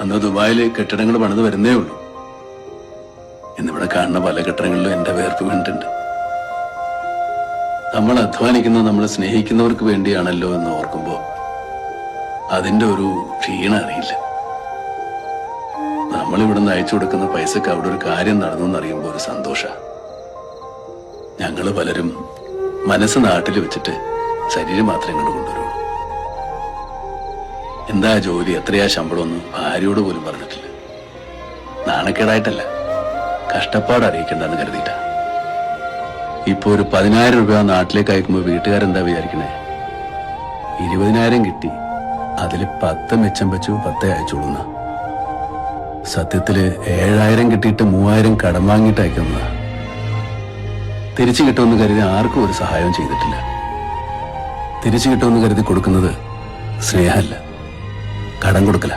അന്ന് ദുബായില് കെട്ടിടങ്ങൾ പണിത് വരുന്നേ ഉള്ളൂ. ഇന്നിവിടെ കാണുന്ന പല കെട്ടിടങ്ങളിലും എന്റെ വേർപ്പ് വീണിട്ടുണ്ട്. നമ്മൾ അധ്വാനിക്കുന്നത് നമ്മളെ സ്നേഹിക്കുന്നവർക്ക് വേണ്ടിയാണല്ലോ എന്ന് ഓർക്കുമ്പോ അതിന്റെ ഒരു ക്ഷീണം അറിയില്ല. നമ്മളിവിടുന്ന് അയച്ചു കൊടുക്കുന്ന പൈസക്ക് അവിടെ ഒരു കാര്യം നടന്നു എന്നറിയുമ്പോൾ ഒരു സന്തോഷ. ഞങ്ങള് പലരും മനസ്സ് നാട്ടിൽ വെച്ചിട്ട് ശരീരം മാത്രമേ ഇങ്ങോട്ട് കൊണ്ടുവരുള്ളൂ. എന്താ ജോലി, എത്രയാ ശമ്പളമൊന്നും ഭാര്യയോട് പോലും പറഞ്ഞിട്ടില്ല. നാണക്കേടായിട്ടല്ല, കഷ്ടപ്പാട് അറിയിക്കണ്ടെന്ന് കരുതിയിട്ടാ. ഇപ്പൊ ഒരു 10,000 രൂപ നാട്ടിലേക്ക് അയക്കുമ്പോൾ വീട്ടുകാരെന്താ വിചാരിക്കണേ? 20,000 കിട്ടി, അതില് 10 മിച്ചം വെച്ചു 10 അയച്ചോളുന്ന. സത്യത്തില് 7,000 കിട്ടിയിട്ട് 3,000 കടം വാങ്ങിയിട്ട് അയക്കുന്ന. തിരിച്ചു കിട്ടുമെന്ന് കരുതി ആർക്കും ഒരു സഹായവും ചെയ്തിട്ടില്ല. തിരിച്ചു കിട്ടുമെന്ന് കരുതി കൊടുക്കുന്നത് സ്നേഹമല്ല, കടം കൊടുക്കല.